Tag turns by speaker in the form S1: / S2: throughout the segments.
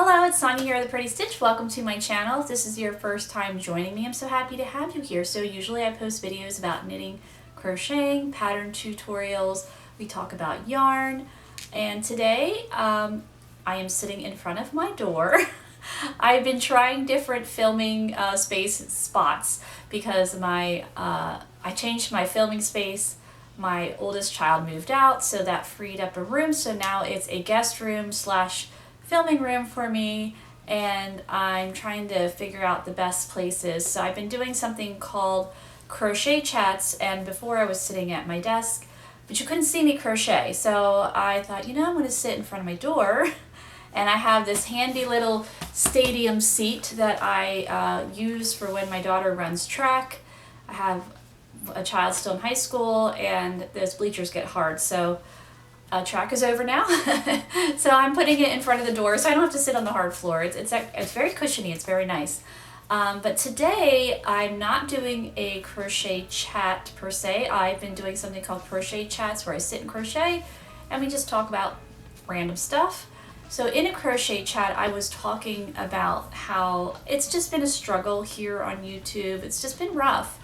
S1: Hello, it's Sonia here, The Pretty Stitch. Welcome to my channel. If this is your first time joining me, I'm so happy to have you here. So usually I post videos about knitting, crocheting, pattern tutorials. We talk about yarn. And today I am sitting in front of my door. I've been trying different filming spots because I changed my filming space. My oldest child moved out, so that freed up a room. So now it's a guest room slash filming room for me, and I'm trying to figure out the best places. So I've been doing something called crochet chats, and before I was sitting at my desk, but you couldn't see me crochet. So I thought, I'm going to sit in front of my door, and I have this handy little stadium seat that I use for when my daughter runs track. I have a child still in high school, and those bleachers get hard, so track is over now. So I'm putting it in front of the door so I don't have to sit on the hard floor. It's very cushiony, it's very nice. But today I'm not doing a crochet chat per se. I've been doing something called crochet chats where I sit and crochet and we just talk about random stuff. So in a crochet chat I was talking about how it's just been a struggle here on YouTube. It's just been rough.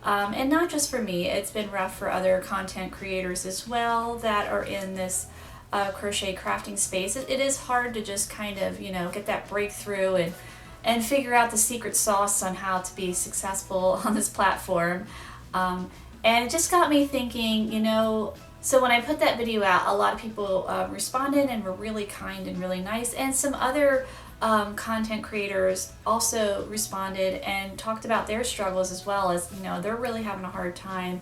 S1: And not just for me, it's been rough for other content creators as well that are in this crochet crafting space. It is hard to just kind of, get that breakthrough and figure out the secret sauce on how to be successful on this platform. And it just got me thinking, so when I put that video out, a lot of people responded and were really kind and really nice, and some other content creators also responded and talked about their struggles as well, as they're really having a hard time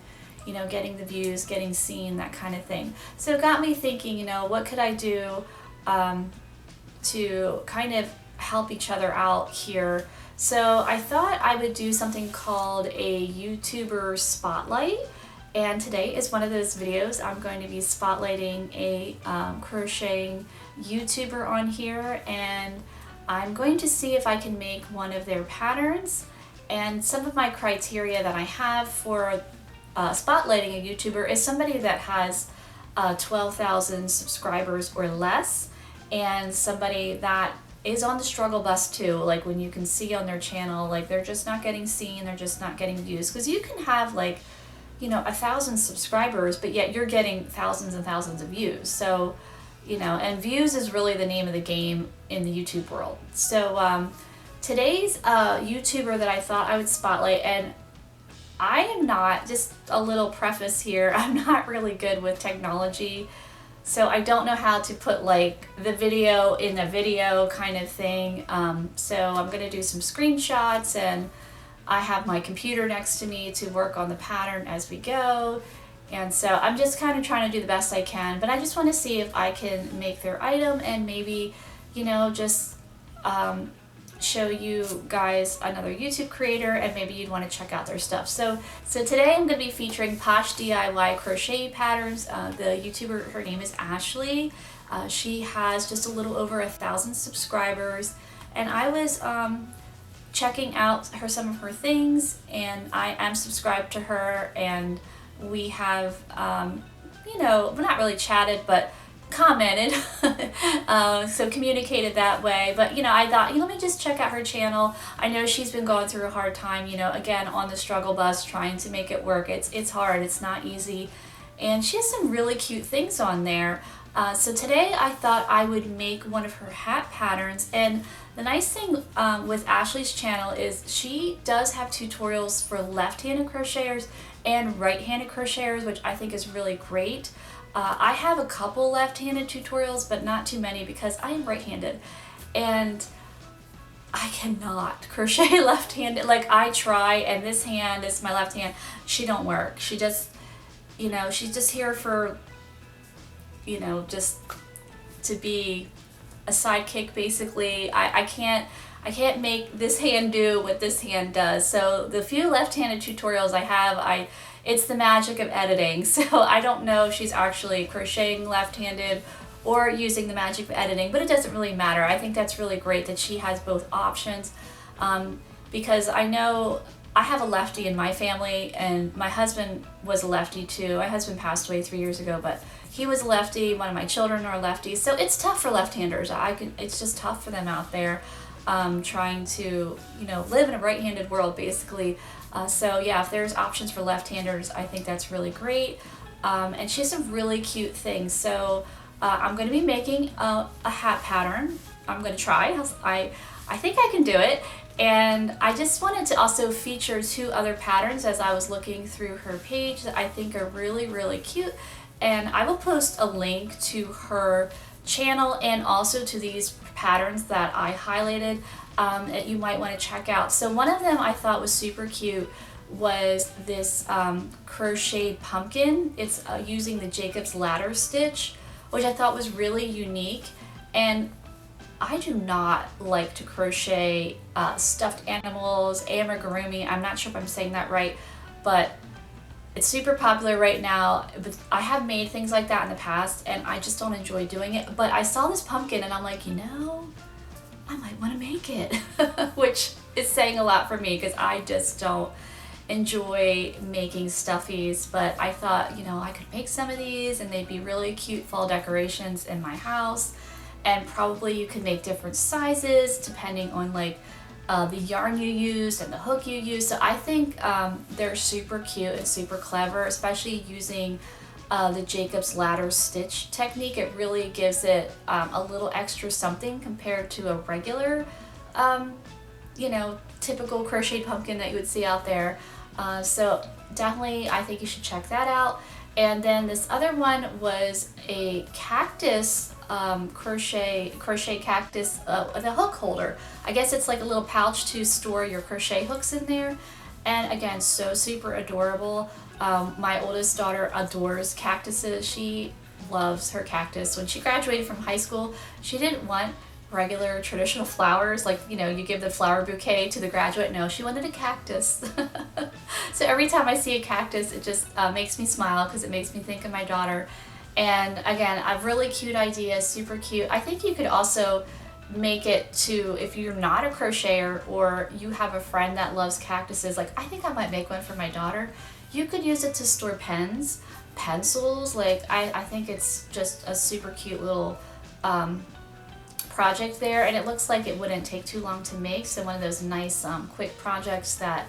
S1: getting the views, getting seen, that kind of thing. So it got me thinking, what could I do to kind of help each other out here. So I thought I would do something called a YouTuber spotlight, and today is one of those videos. I'm going to be spotlighting a crocheting YouTuber on here, and I'm going to see if I can make one of their patterns. And some of my criteria that I have for spotlighting a YouTuber is somebody that has 12,000 subscribers or less, and somebody that is on the struggle bus too, like when you can see on their channel, like they're just not getting seen, they're just not getting views. Because you can have 1,000 subscribers, but yet you're getting thousands and thousands of views. So and views is really the name of the game in the YouTube world. So today's YouTuber that I thought I would spotlight, and I am not, just a little preface here, I'm not really good with technology, so I don't know how to put the video in a video kind of thing. So I'm going to do some screenshots, and I have my computer next to me to work on the pattern as we go. And so I'm just kind of trying to do the best I can, but I just want to see if I can make their item and maybe, just show you guys another YouTube creator, and maybe you'd want to check out their stuff. So today I'm going to be featuring Posh DIY crochet patterns. The YouTuber, her name is Ashley. She has just a little over 1,000 subscribers, and I was checking out some of her things, and I am subscribed to her, and we have, we're not really chatted, but commented, so communicated that way. But, I thought, let me just check out her channel. I know she's been going through a hard time, again, on the struggle bus, trying to make it work. It's hard, it's not easy. And she has some really cute things on there. So today I thought I would make one of her hat patterns. And the nice thing with Ashley's channel is she does have tutorials for left-handed crocheters and right-handed crocheters, which I think is really great. I have a couple left-handed tutorials, but not too many because I am right-handed, and I cannot crochet left-handed. I try, and this hand is my left hand. She don't work. She just, she's just here for, just to be a sidekick basically. I can't make this hand do what this hand does. So the few left-handed tutorials I have, it's the magic of editing. So I don't know if she's actually crocheting left-handed or using the magic of editing, but it doesn't really matter. I think that's really great that she has both options, because I know I have a lefty in my family, and my husband was a lefty too. My husband passed away 3 years ago, but he was a lefty, one of my children are lefties, so it's tough for left-handers. It's just tough for them out there, trying to, you know, live in a right-handed world basically. So yeah, if there's options for left-handers, I think that's really great. And she has some really cute things. So I'm going to be making a hat pattern. I'm going to try. I think I can do it. And I just wanted to also feature 2 other patterns as I was looking through her page that I think are really, really cute. And I will post a link to her channel and also to these patterns that I highlighted that you might want to check out. So one of them I thought was super cute was this crocheted pumpkin. It's using the Jacob's ladder stitch, which I thought was really unique. And I do not like to crochet stuffed animals, amigurumi. I'm not sure if I'm saying that right, but it's super popular right now. But I have made things like that in the past and I just don't enjoy doing it. But I saw this pumpkin and I'm like, you know, I might want to make it, which is saying a lot for me because I just don't enjoy making stuffies. But I thought, you know, I could make some of these and they'd be really cute fall decorations in my house. And probably you can make different sizes depending on like the yarn you use and the hook you use. So I think they're super cute and super clever, especially using the Jacob's ladder stitch technique. It really gives it a little extra something compared to a regular, you know, typical crocheted pumpkin that you would see out there. So definitely I think you should check that out. And then this other one was a cactus, crochet cactus with a hook holder. I guess it's like a little pouch to store your crochet hooks in there. And again, so super adorable. My oldest daughter adores cactuses. She loves her cactus. When she graduated from high school, she didn't want regular traditional flowers, like, you know, you give the flower bouquet to the graduate. No, she wanted a cactus. So every time I see a cactus, it just makes me smile because it makes me think of my daughter. And again, a really cute idea, super cute. I think you could also make it to, if you're not a crocheter or you have a friend that loves cactuses, like I think I might make one for my daughter. You could use it to store pens, pencils. Like I think it's just a super cute little project there, and it looks like it wouldn't take too long to make. So one of those nice quick projects that,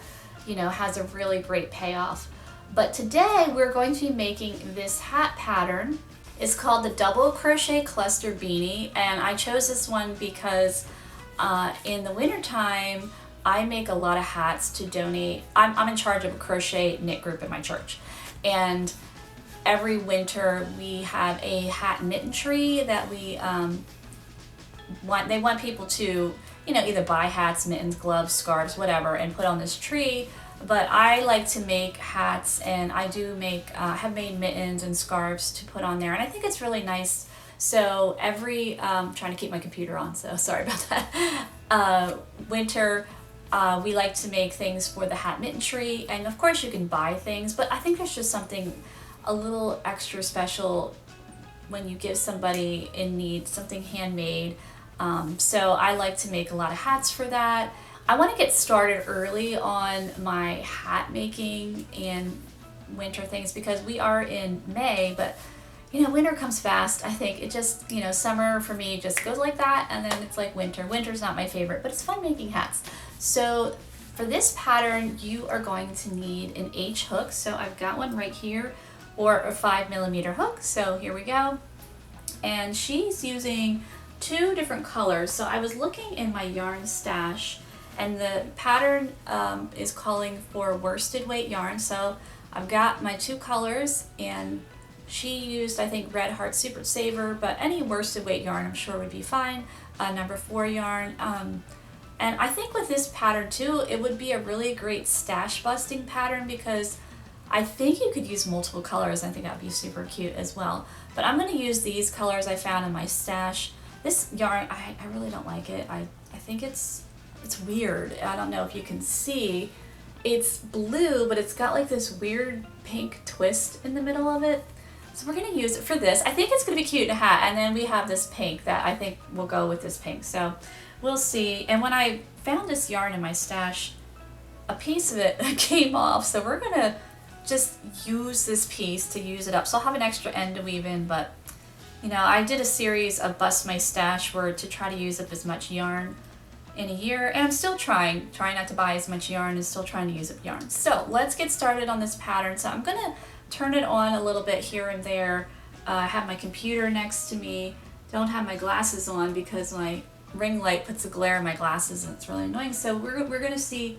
S1: you know, has a really great payoff. But today we're going to be making this hat pattern. It's called the double crochet cluster beanie, and I chose this one because in the winter time I make a lot of hats to donate. I'm in charge of a crochet knit group at my church, and every winter we have a hat knitting tree that we they want people to, you know, either buy hats, mittens, gloves, scarves, whatever, and put on this tree. But I like to make hats, and I do make, have made mittens and scarves to put on there, and I think it's really nice. So every, trying to keep my computer on, so sorry about that. Winter, we like to make things for the hat mitten tree, and of course you can buy things, but I think there's just something a little extra special when you give somebody in need something handmade. So I like to make a lot of hats for that. I want to get started early on my hat making and winter things because we are in May, but you know, winter comes fast. I think it just, you know, summer for me just goes like that, and then it's like winter. Winter's not my favorite, but it's fun making hats. So for this pattern, you are going to need an H hook. So I've got one right here, or a 5mm hook. So here we go. And she's using 2 different colors. So I was looking in my yarn stash, and the pattern is calling for worsted weight yarn. So I've got my 2 colors, and she used, I think, Red Heart Super Saver, but any worsted weight yarn I'm sure would be fine. Number 4 yarn. And I think with this pattern too, it would be a really great stash busting pattern because I think you could use multiple colors. I think that would be super cute as well. But I'm going to use these colors I found in my stash. This yarn, I really don't like it. I think it's weird. I don't know if you can see. It's blue, but it's got like this weird pink twist in the middle of it. So we're going to use it for this. I think it's going to be cute in a hat. And then we have this pink that I think will go with this pink. So we'll see. And when I found this yarn in my stash, a piece of it came off. So we're going to just use this piece to use it up. So I'll have an extra end to weave in, but you know, I did a series of Bust My Stash where to try to use up as much yarn in a year, and I'm still trying not to buy as much yarn and still trying to use up yarn. So let's get started on this pattern. So I'm gonna turn it on a little bit here and there. I have my computer next to me. Don't have my glasses on because my ring light puts a glare in my glasses and it's really annoying. So we're gonna see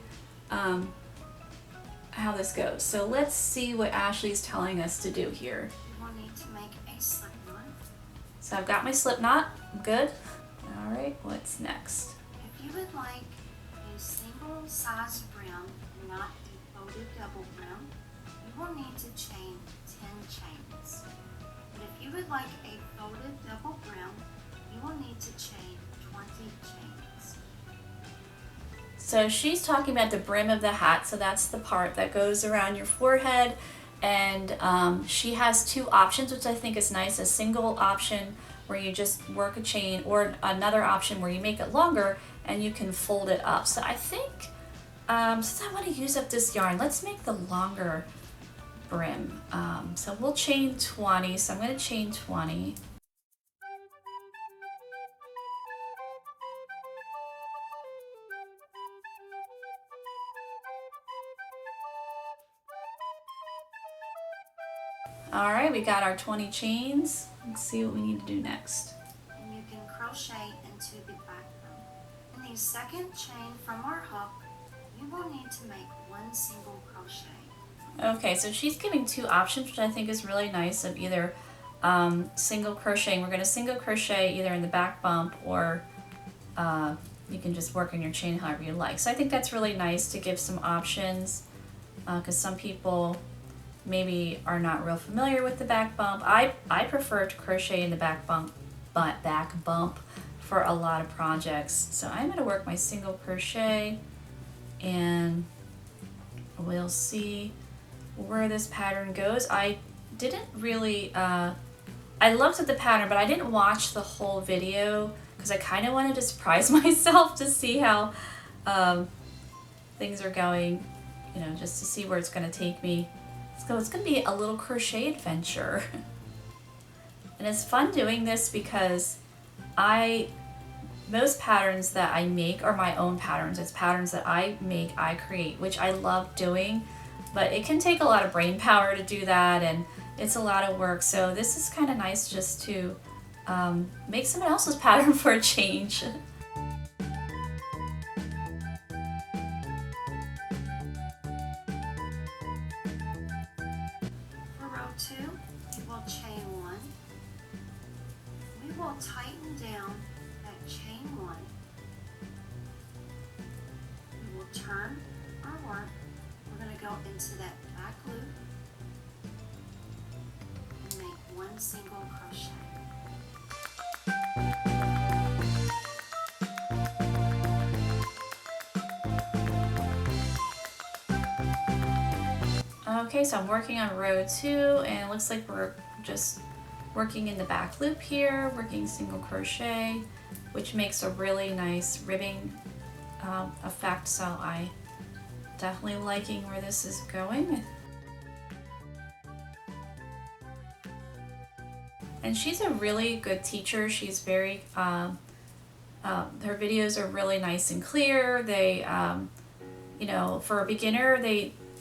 S1: how this goes. So let's see what Ashley's telling us to do here.
S2: You will need to make a slip knot.
S1: So I've got my slip knot, I'm good. All right, what's next?
S2: If you would like a single size brim, not a folded double brim, you will need to chain 10 chains. But if you would like a folded double brim, you will need to chain 20 chains.
S1: So she's talking about the brim of the hat, so that's the part that goes around your forehead, and she has two options, which I think is nice. A single option where you just work a chain, or another option where you make it longer and you can fold it up. So I think, since I want to use up this yarn, let's make the longer brim. So we'll chain 20, so I'm going to chain 20. All right, we got our 20 chains. Let's see what we need to do next.
S2: And you can crochet into the back row. In the second chain from our hook, you will need to make one single crochet.
S1: Okay, so she's giving two options, which I think is really nice, of either single crocheting. We're going to single crochet either in the back bump, or you can just work on your chain however you like. So I think that's really nice to give some options, because some people maybe are not real familiar with the back bump. I prefer to crochet in the back bump for a lot of projects. So I'm going to work my single crochet, and we'll see where this pattern goes. I didn't really I looked at the pattern, but I didn't watch the whole video because I kind of wanted to surprise myself to see how things are going, you know, just to see where it's going to take me. So it's going to be a little crochet adventure. And it's fun doing this because most patterns that I make are my own patterns. It's patterns that I make, I create, which I love doing, but it can take a lot of brain power to do that, and it's a lot of work. So this is kind of nice just to make someone else's pattern for a change.
S2: Will tighten down that chain one. We will turn our work. We're going to go into that back loop and make one single crochet.
S1: Okay, so I'm working on row 2, and it looks like we're just working in the back loop here, working single crochet, which makes a really nice ribbing effect. So I definitely liking where this is going. And she's a really good teacher. She's very, her videos are really nice and clear. They, you know, for a beginner,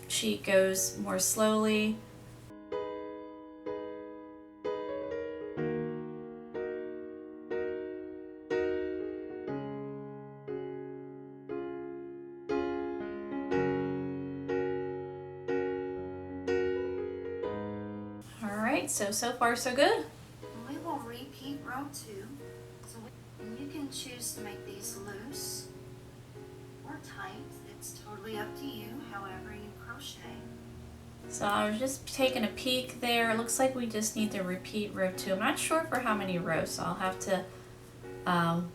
S1: she goes more slowly. So far so good.
S2: We will repeat row 2. And you can choose to make these loose or tight. It's totally up to you, however you crochet.
S1: So I was just taking a peek there. It looks like we just need to repeat row 2. I'm not sure for how many rows, so I'll have to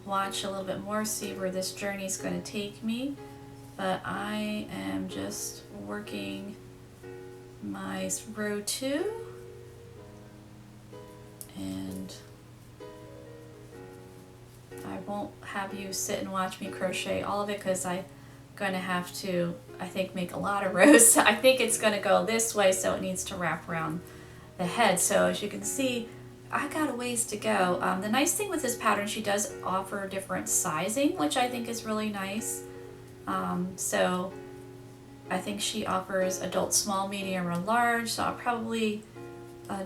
S1: watch a little bit more, see where this journey is going to take me. But I am just working my row 2. And I won't have you sit and watch me crochet all of it because I going to have to, I think, make a lot of rows. I think it's going to go this way, so it needs to wrap around the head. So as you can see, I got a ways to go. The nice thing with this pattern, she does offer different sizing, which I think is really nice. So I think she offers adult small, medium, or large, so I'll probably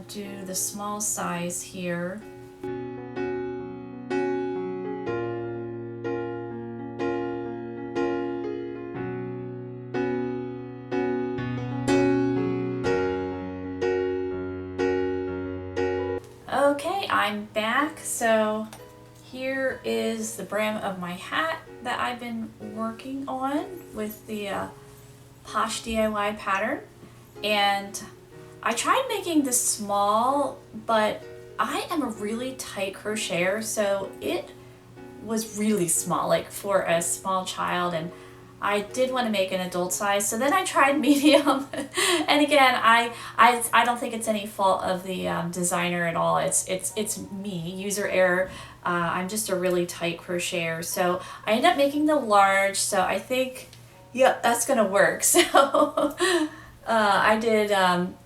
S1: do the small size here. Okay, I'm back. So here is the brim of my hat that I've been working on with the Posh DIY pattern. And I tried making this small, but I am a really tight crocheter, so it was really small, like for a small child, and I did want to make an adult size, so then I tried medium. And again, I don't think it's any fault of the designer at all. It's me, user error. I'm just a really tight crocheter, so I ended up making the large. So I think, yep, that's gonna work. So I did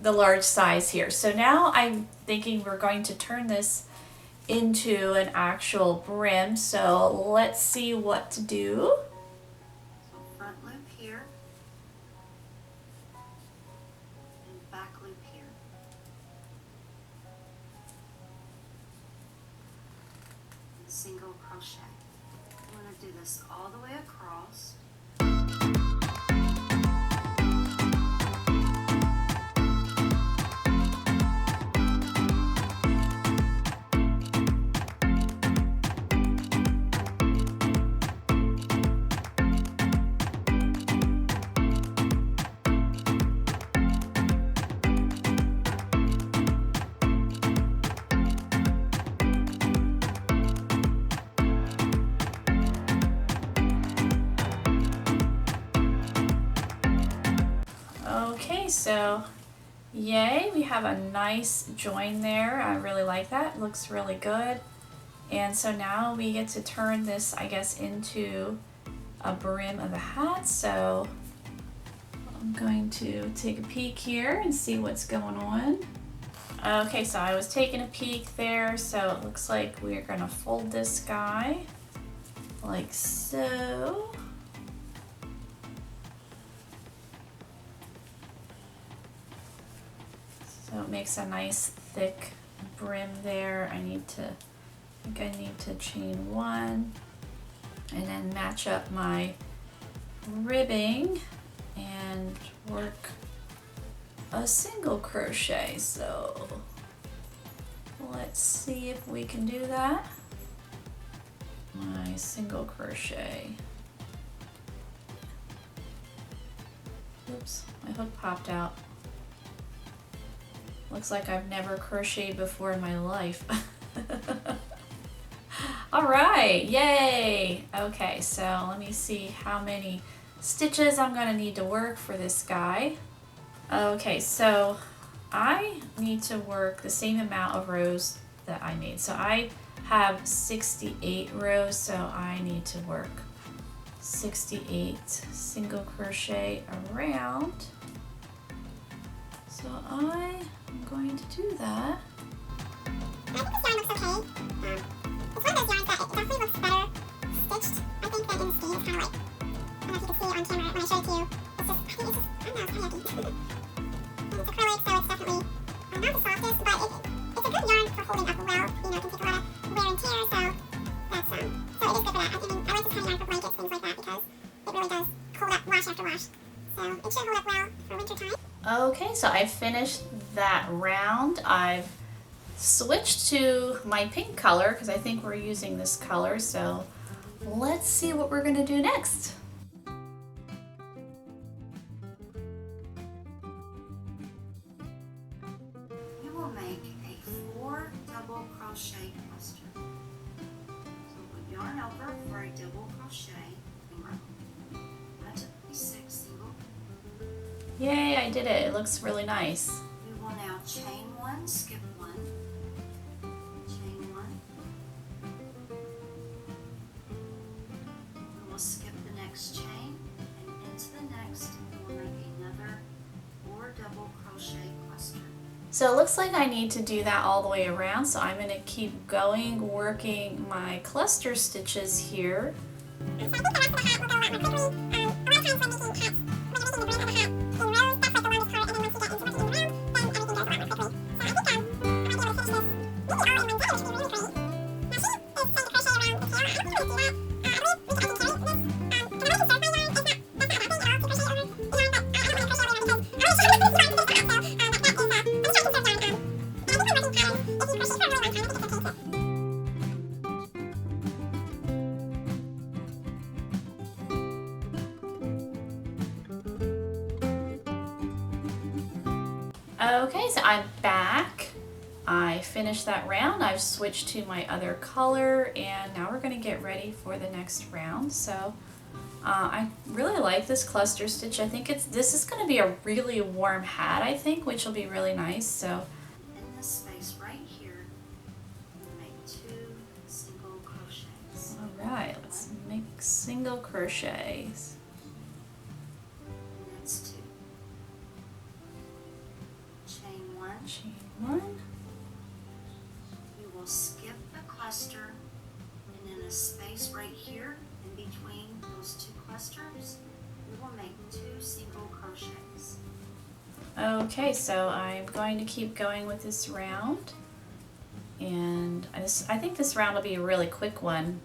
S1: the large size here. So now I'm thinking we're going to turn this into an actual brim. So let's see what to do.
S2: Front loop here and back loop here. And single crochet. I'm going to do this all the way across.
S1: Okay, so yay, we have a nice join there. I really like that. It looks really good. And so now we get to turn this, I guess, into a brim of a hat. So I'm going to take a peek here and see what's going on. Okay, so I was taking a peek there, so it looks like we're gonna fold this guy like so. So it makes a nice thick brim there. I think I need to chain one and then match up my ribbing and work a single crochet. So let's see if we can do that. My single crochet. Oops, my hook popped out. Looks like I've never crocheted before in my life. All right, yay. Okay, so let me see how many stitches I'm gonna need to work for this guy. Okay, so I need to work the same amount of rows that I made. So I have 68 rows, so I need to work 68 single crochet around. So I am going to do that.
S3: I think this yarn looks okay. It's one of those yarns that it definitely looks better stitched, I think, than in the steam. It's kind of like, I don't know if you can see it on camera when I show it to you. It's just, I don't know, it's kind of yucky. And it's acrylic, so it's definitely not the softest, but it's a good yarn for holding up well. You know, it can take a lot of wear and tear, so that's, so it is good for that. I like this kind of yarn for blankets, things like that, because it really does hold up wash after wash. So it should hold up well for winter time.
S1: Okay, so I finished that round. I've switched to my pink color because I think we're using this color. So let's see what we're gonna do next.
S2: You will make a 4 double crochet cluster. So put yarn over for a double crochet row. I took 6 single.
S1: Yay, I did it. It looks really nice.
S2: You will now chain 1, skip 1, chain 1. We will skip the next chain double crochet cluster.
S1: So it looks like I need to do that all the way around, so I'm going to keep going, working my cluster stitches here. Okay, so I'm back. I finished that round. I've switched to my other color, and now we're going to get ready for the next round. So I really like this cluster stitch. I think this is going to be a really warm hat, I think, which will be really nice. So
S2: in this space right here, make 2 single crochets.
S1: all right, let's make single crochets.
S2: And that's 2. Chain 1.
S1: Chain 1.
S2: You will skip the cluster, and in a space right here in between those 2 clusters, you will make 2 single crochets.
S1: Okay, so I'm going to keep going with this round, and I think this round will be a really quick one.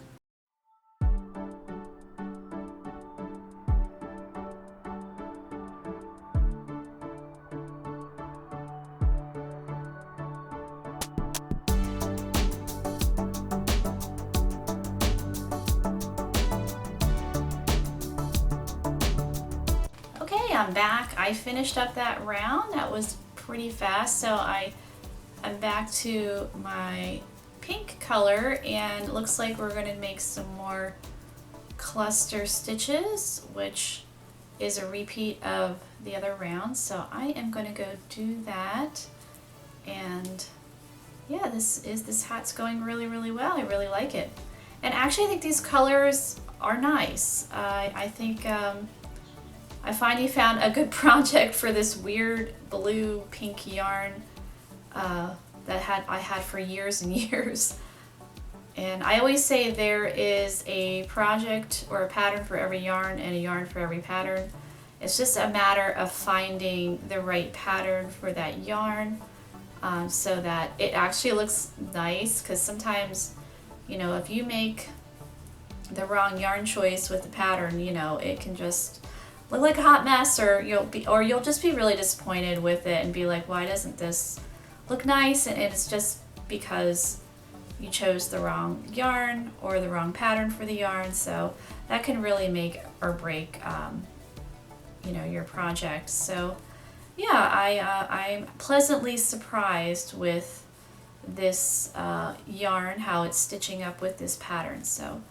S1: Okay, I'm back. I finished up that round. That was pretty fast. So I'm back to my pink color, and it looks like we're going to make some more cluster stitches, which is a repeat of the other round. So I am going to go do that. And yeah, this hat's going really, really well. I really like it. And actually, I think these colors are nice. I think I finally found a good project for this weird blue pink yarn that I had for years and years. And I always say there is a project or a pattern for every yarn and a yarn for every pattern. It's just a matter of finding the right pattern for that yarn so that it actually looks nice, because sometimes, you know, if you make the wrong yarn choice with the pattern, you know, it can just look like a hot mess, or you'll just be really disappointed with it and be like, why doesn't this look nice? And it's just because you chose the wrong yarn or the wrong pattern for the yarn. So that can really make or break you know, your project. So yeah, I'm pleasantly surprised with this yarn, how it's stitching up with this pattern. So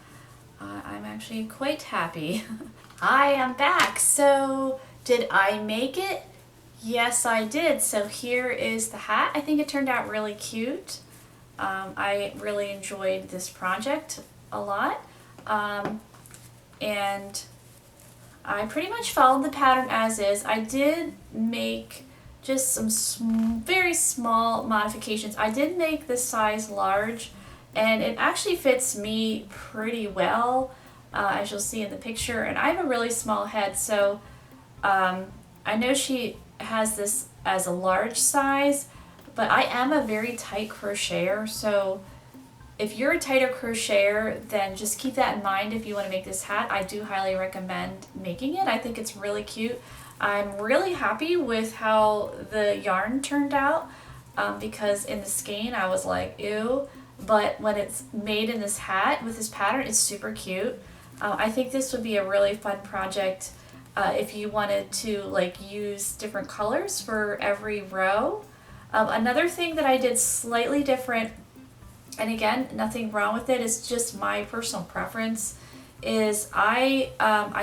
S1: I'm actually quite happy. I am back. So did I make it? Yes, I did. So here is the hat. I think it turned out really cute. I really enjoyed this project a lot. And I pretty much followed the pattern as is. I did make just some very small modifications. I did make this size large, and it actually fits me pretty well, as you'll see in the picture. And I have a really small head, so I know she has this as a large size, but I am a very tight crocheter, so if you're a tighter crocheter, then just keep that in mind if you want to make this hat. I do highly recommend making it. I think it's really cute. I'm really happy with how the yarn turned out, because in the skein I was like, ew, but when it's made in this hat with this pattern, it's super cute. I think this would be a really fun project if you wanted to like use different colors for every row. Another thing that I did slightly different, and again, nothing wrong with it, it's just my personal preference, is I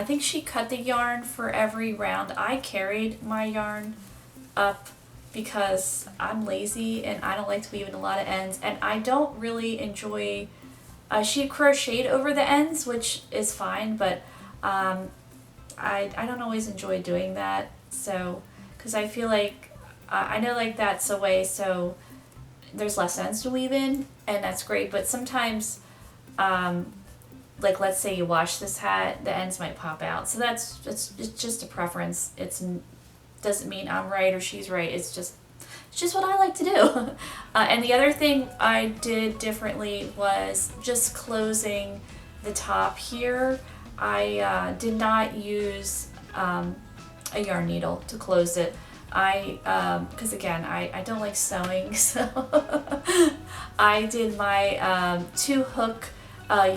S1: think she cut the yarn for every round. I carried my yarn up because I'm lazy and I don't like to weave in a lot of ends, and I don't really enjoy, she crocheted over the ends, which is fine, but I don't always enjoy doing that. So, because I feel like I know like that's a way so there's less ends to weave in, and that's great, but sometimes like let's say you wash this hat, the ends might pop out, so it's just a preference. Doesn't mean I'm right or she's right, it's just what I like to do. And the other thing I did differently was just closing the top here. I did not use a yarn needle to close it. Because again, I don't like sewing, so I did my 2-hook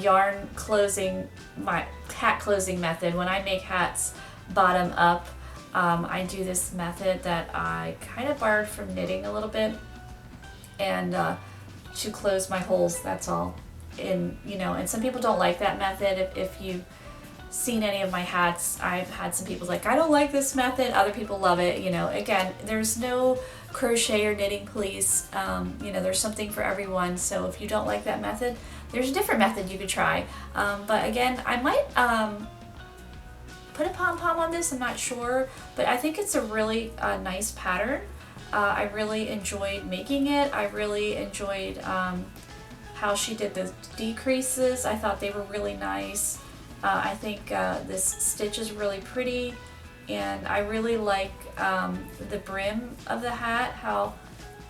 S1: yarn closing, my hat closing method. When I make hats bottom up, I do this method that I kind of borrowed from knitting a little bit, and to close my holes, that's all. And some people don't like that method. If you've seen any of my hats, I've had some people like, I don't like this method. Other people love it. Again, there's no crochet or knitting police. There's something for everyone. So if you don't like that method, there's a different method you could try. But again, I might put a pom-pom on this, I'm not sure, but I think it's a really nice pattern. I really enjoyed making it. I really enjoyed how she did the decreases. I thought they were really nice. I think this stitch is really pretty, and I really like the brim of the hat, how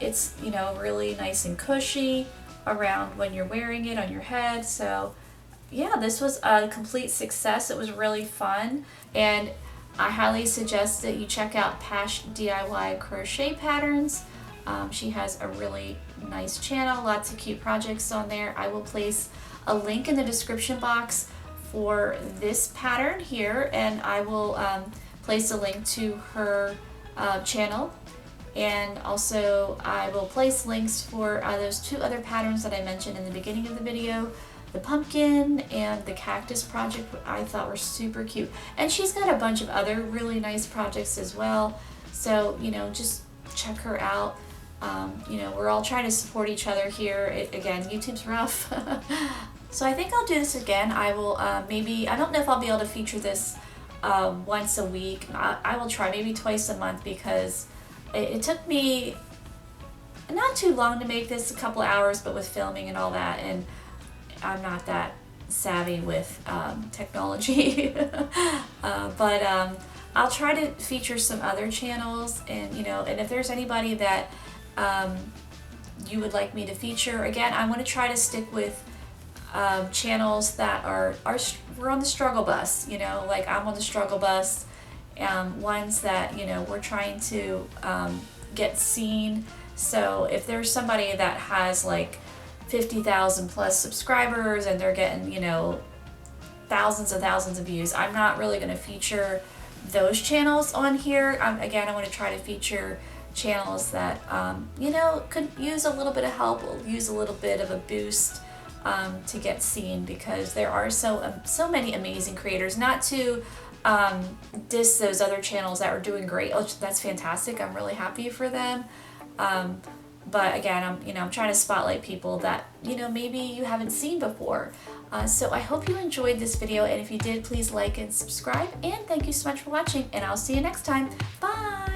S1: it's really nice and cushy around when you're wearing it on your head. So yeah, this was a complete success. It was really fun, and I highly suggest that you check out Posh DIY crochet patterns. She has a really nice channel, lots of cute projects on there. I will place a link in the description box for this pattern here, and I will place a link to her channel, and also I will place links for those 2 other patterns that I mentioned in the beginning of the video, the pumpkin and the cactus project. I thought were super cute, and she's got a bunch of other really nice projects as well, so just check her out. We're all trying to support each other here. Again, YouTube's rough. So I think I'll do this again. I will maybe, I don't know if I'll be able to feature this once a week. I will try maybe twice a month, because it took me not too long to make this, a couple hours, but with filming and all that, and I'm not that savvy with technology. But I'll try to feature some other channels, and and if there's anybody that you would like me to feature, again, I want to try to stick with channels that we're on the struggle bus, like I'm on the struggle bus, ones that we're trying to get seen. So if there's somebody that has like 50,000 plus subscribers and they're getting thousands of views, I'm not really going to feature those channels on here. Again, I want to try to feature channels that could use a little bit of help, use a little bit of a boost to get seen, because there are so many amazing creators. Not to diss those other channels that are doing great. Oh, that's fantastic. I'm really happy for them. But again, I'm trying to spotlight people that maybe you haven't seen before. So I hope you enjoyed this video, and if you did, please like and subscribe, and thank you so much for watching, and I'll see you next time. Bye.